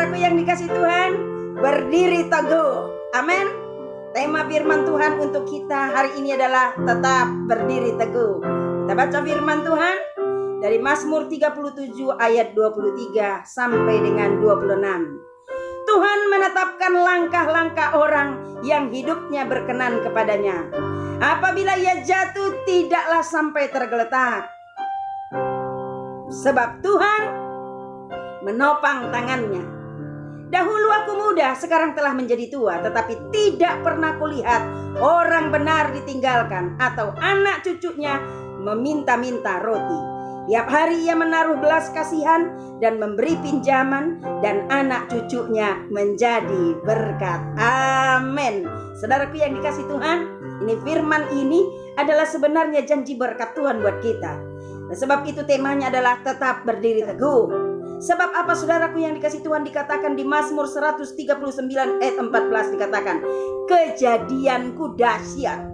Saudaraku yang dikasih Tuhan, berdiri teguh. Amin. Tema firman Tuhan untuk kita hari ini adalah tetap berdiri teguh. Kita baca firman Tuhan dari Mazmur 37 ayat 23 sampai dengan 26. Tuhan menetapkan langkah-langkah orang yang hidupnya berkenan kepadanya. Apabila ia jatuh, tidaklah sampai tergeletak. Sebab Tuhan menopang tangannya. Dahulu aku muda, sekarang telah menjadi tua, tetapi tidak pernah kulihat orang benar ditinggalkan atau anak cucunya meminta-minta roti. Tiap hari ia menaruh belas kasihan dan memberi pinjaman, dan anak cucunya menjadi berkat. Amin. Saudaraku yang dikasih Tuhan, ini firman ini adalah sebenarnya janji berkat Tuhan buat kita. Nah, sebab itu temanya adalah tetap berdiri teguh. Sebab apa saudaraku yang dikasih Tuhan, dikatakan di Mazmur 139 ayat 14 dikatakan, kejadianku dahsyat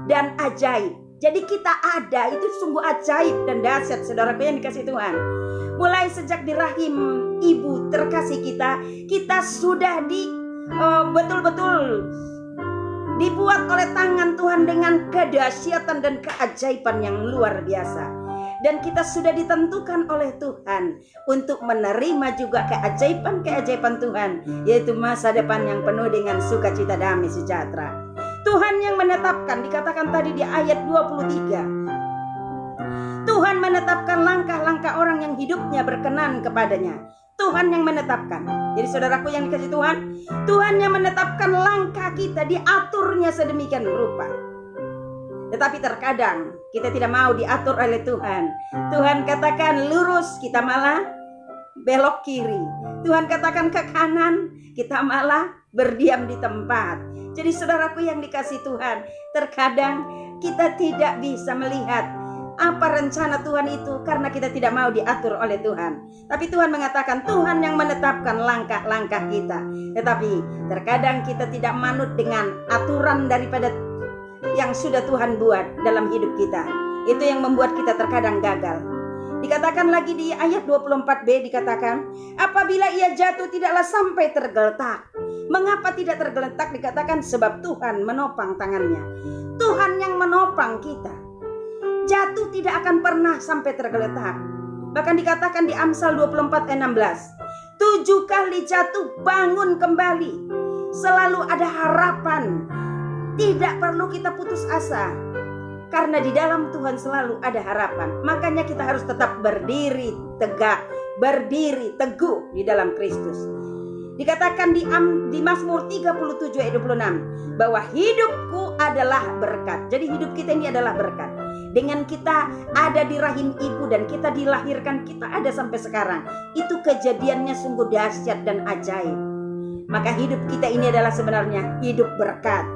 dan ajaib. Jadi kita ada itu sungguh ajaib dan dahsyat saudaraku yang dikasih Tuhan. Mulai sejak di rahim ibu terkasih kita sudah betul-betul dibuat oleh tangan Tuhan dengan kedahsyatan dan keajaiban yang luar biasa. Dan kita sudah ditentukan oleh Tuhan untuk menerima juga keajaiban-keajaiban Tuhan, yaitu masa depan yang penuh dengan sukacita, damai, sejahtera. Tuhan yang menetapkan, dikatakan tadi di ayat 23. Tuhan menetapkan langkah-langkah orang yang hidupnya berkenan kepadanya. Tuhan yang menetapkan. Jadi saudaraku yang dikasih Tuhan, Tuhan yang menetapkan langkah kita, diaturnya sedemikian rupa. Tetapi terkadang kita tidak mau diatur oleh Tuhan. Tuhan katakan lurus, kita malah belok kiri. Tuhan katakan ke kanan, kita malah berdiam di tempat. Jadi saudaraku yang dikasih Tuhan, terkadang kita tidak bisa melihat apa rencana Tuhan itu karena kita tidak mau diatur oleh Tuhan. Tapi Tuhan mengatakan Tuhan yang menetapkan langkah-langkah kita. Tetapi terkadang kita tidak manut dengan aturan daripada yang sudah Tuhan buat dalam hidup kita. Itu yang membuat kita terkadang gagal. Dikatakan lagi di ayat 24b, dikatakan apabila ia jatuh tidaklah sampai tergeletak. Mengapa tidak tergeletak? Dikatakan sebab Tuhan menopang tangannya. Tuhan yang menopang kita. Jatuh tidak akan pernah sampai tergeletak. Bahkan dikatakan di Amsal 24 ayat 16, 7 kali jatuh bangun kembali. Selalu ada harapan. Tidak perlu kita putus asa, karena di dalam Tuhan selalu ada harapan. Makanya kita harus tetap berdiri tegak, berdiri teguh di dalam Kristus. Dikatakan di Mazmur 37 ayat 26 bahwa hidupku adalah berkat. Jadi hidup kita ini adalah berkat. Dengan kita ada di rahim ibu dan kita dilahirkan, kita ada sampai sekarang, itu kejadiannya sungguh dahsyat dan ajaib. Maka hidup kita ini adalah sebenarnya hidup berkat.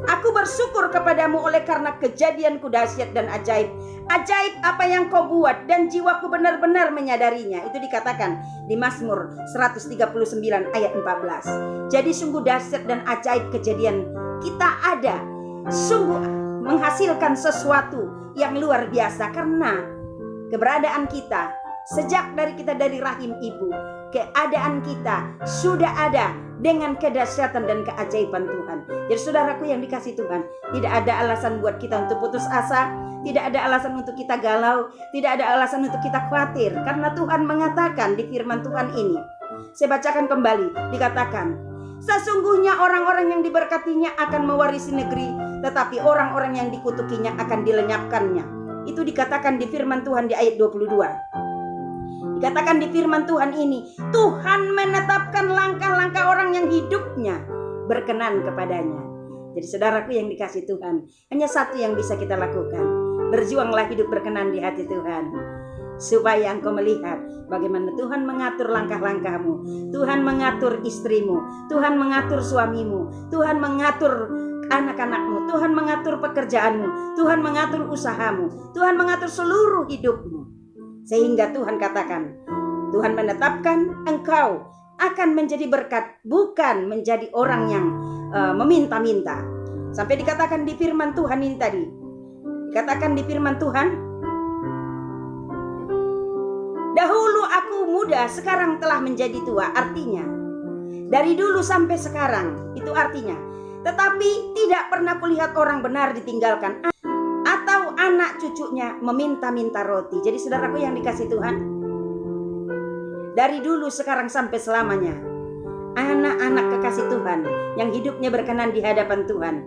Aku bersyukur kepadamu oleh karena kejadianku dahsyat dan ajaib. Ajaib apa yang kau buat dan jiwaku benar-benar menyadarinya. Itu dikatakan di Mazmur 139 ayat 14. Jadi sungguh dahsyat dan ajaib kejadian kita ada. Sungguh menghasilkan sesuatu yang luar biasa karena keberadaan kita. Sejak kita dari rahim ibu, keadaan kita sudah ada dengan kedahsyatan dan keajaiban Tuhan. Jadi saudaraku yang dikasih Tuhan, tidak ada alasan buat kita untuk putus asa, tidak ada alasan untuk kita galau, tidak ada alasan untuk kita khawatir, karena Tuhan mengatakan di firman Tuhan ini. Saya bacakan kembali, dikatakan sesungguhnya orang-orang yang diberkatinya akan mewarisi negeri, tetapi orang-orang yang dikutukinya akan dilenyapkannya. Itu dikatakan di firman Tuhan di ayat 22. Dikatakan di firman Tuhan ini, Tuhan menetapkan langkah-langkah orang yang hidupnya berkenan kepadanya. Jadi saudaraku yang dikasih Tuhan, hanya satu yang bisa kita lakukan. Berjuanglah hidup berkenan di hati Tuhan, supaya engkau melihat bagaimana Tuhan mengatur langkah-langkahmu. Tuhan mengatur istrimu, Tuhan mengatur suamimu, Tuhan mengatur anak-anakmu, Tuhan mengatur pekerjaanmu, Tuhan mengatur usahamu, Tuhan mengatur seluruh hidupmu. Sehingga Tuhan katakan, Tuhan menetapkan engkau akan menjadi berkat, bukan menjadi orang yang meminta-minta. Sampai dikatakan di firman Tuhan ini tadi, dikatakan di firman Tuhan, dahulu aku aku muda sekarang telah menjadi tua. Artinya dari dulu sampai sekarang, itu artinya. Tetapi tidak pernah kulihat orang benar ditinggalkan atau anak cucunya meminta-minta roti. Jadi saudaraku yang dikasih Tuhan, dari dulu sekarang sampai selamanya, anak-anak kekasih Tuhan yang hidupnya berkenan di hadapan Tuhan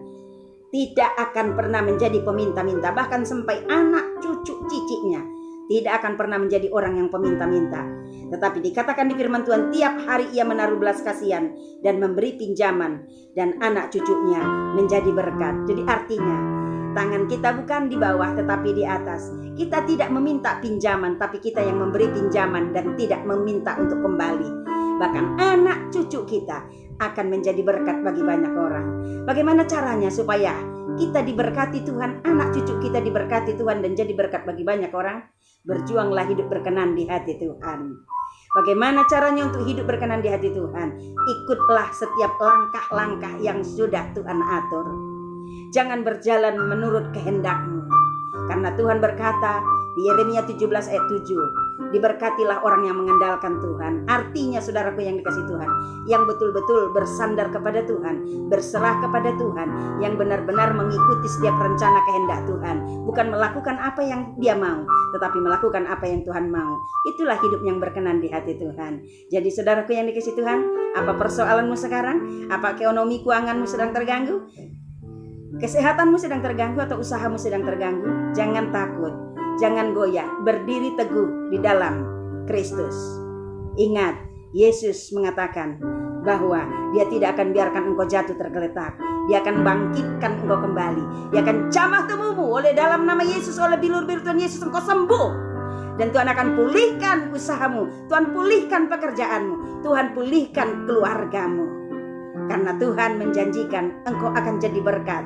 tidak akan pernah menjadi peminta-minta. Bahkan sampai anak cucu cicitnya tidak akan pernah menjadi orang yang peminta-minta. Tetapi dikatakan di firman Tuhan, tiap hari ia menaruh belas kasihan dan memberi pinjaman, dan anak cucunya menjadi berkat. Jadi artinya tangan kita bukan di bawah tetapi di atas. Kita tidak meminta pinjaman, tapi kita yang memberi pinjaman dan tidak meminta untuk kembali. Bahkan anak cucu kita akan menjadi berkat bagi banyak orang. Bagaimana caranya supaya kita diberkati Tuhan, anak cucu kita diberkati Tuhan dan jadi berkat bagi banyak orang? Berjuanglah hidup berkenan di hati Tuhan. Bagaimana caranya untuk hidup berkenan di hati Tuhan? Ikutlah setiap langkah-langkah yang sudah Tuhan atur. Jangan berjalan menurut kehendakmu. Karena Tuhan berkata di Yeremia 17 ayat 7, diberkatilah orang yang mengandalkan Tuhan. Artinya saudaraku yang dikasih Tuhan, yang betul-betul bersandar kepada Tuhan, berserah kepada Tuhan, yang benar-benar mengikuti setiap rencana kehendak Tuhan. Bukan melakukan apa yang dia mau, tetapi melakukan apa yang Tuhan mau. Itulah hidup yang berkenan di hati Tuhan. Jadi saudaraku yang dikasih Tuhan, apa persoalanmu sekarang? Apa ekonomi keuanganmu sedang terganggu? Kesehatanmu sedang terganggu atau usahamu sedang terganggu? Jangan takut, jangan goyah, berdiri teguh di dalam Kristus. Ingat, Yesus mengatakan bahwa Dia tidak akan biarkan engkau jatuh tergeletak. Dia akan bangkitkan engkau kembali. Dia akan jamah tubuhmu oleh dalam nama Yesus, oleh bilur-bilur Tuhan Yesus engkau sembuh. Dan Tuhan akan pulihkan usahamu, Tuhan pulihkan pekerjaanmu, Tuhan pulihkan keluargamu. Karena Tuhan menjanjikan engkau akan jadi berkat,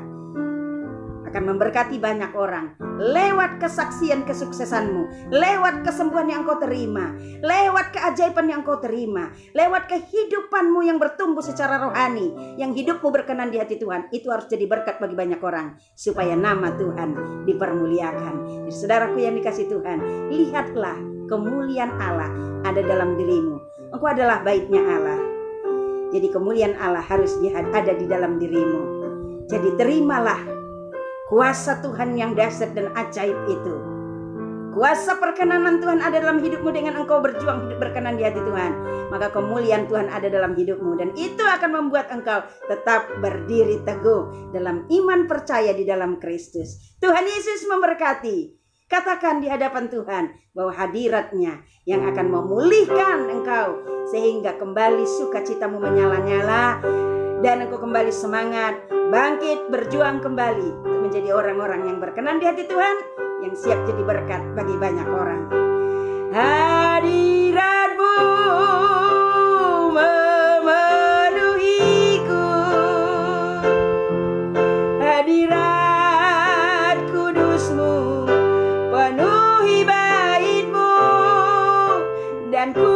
akan memberkati banyak orang lewat kesaksian kesuksesanmu, lewat kesembuhan yang engkau terima, lewat keajaiban yang engkau terima, lewat kehidupanmu yang bertumbuh secara rohani, yang hidupmu berkenan di hati Tuhan. Itu harus jadi berkat bagi banyak orang supaya nama Tuhan dipermuliakan. Jadi, saudaraku yang dikasih Tuhan, lihatlah kemuliaan Allah ada dalam dirimu. Engkau adalah baiknya Allah. Jadi kemuliaan Allah harus ada di dalam dirimu. Jadi terimalah kuasa Tuhan yang dahsyat dan ajaib itu. Kuasa perkenanan Tuhan ada dalam hidupmu dengan engkau berjuang hidup berkenan di hati Tuhan. Maka kemuliaan Tuhan ada dalam hidupmu. Dan itu akan membuat engkau tetap berdiri teguh dalam iman percaya di dalam Kristus. Tuhan Yesus memberkati. Katakan di hadapan Tuhan bahwa hadiratnya yang akan memulihkan engkau, sehingga kembali sukacitamu menyala-nyala dan engkau kembali semangat, bangkit, berjuang kembali untuk menjadi orang-orang yang berkenan di hati Tuhan, yang siap jadi berkat bagi banyak orang. Hadiratmu memenuhiku, hadirat kudusmu penuhi baitmu, dan ku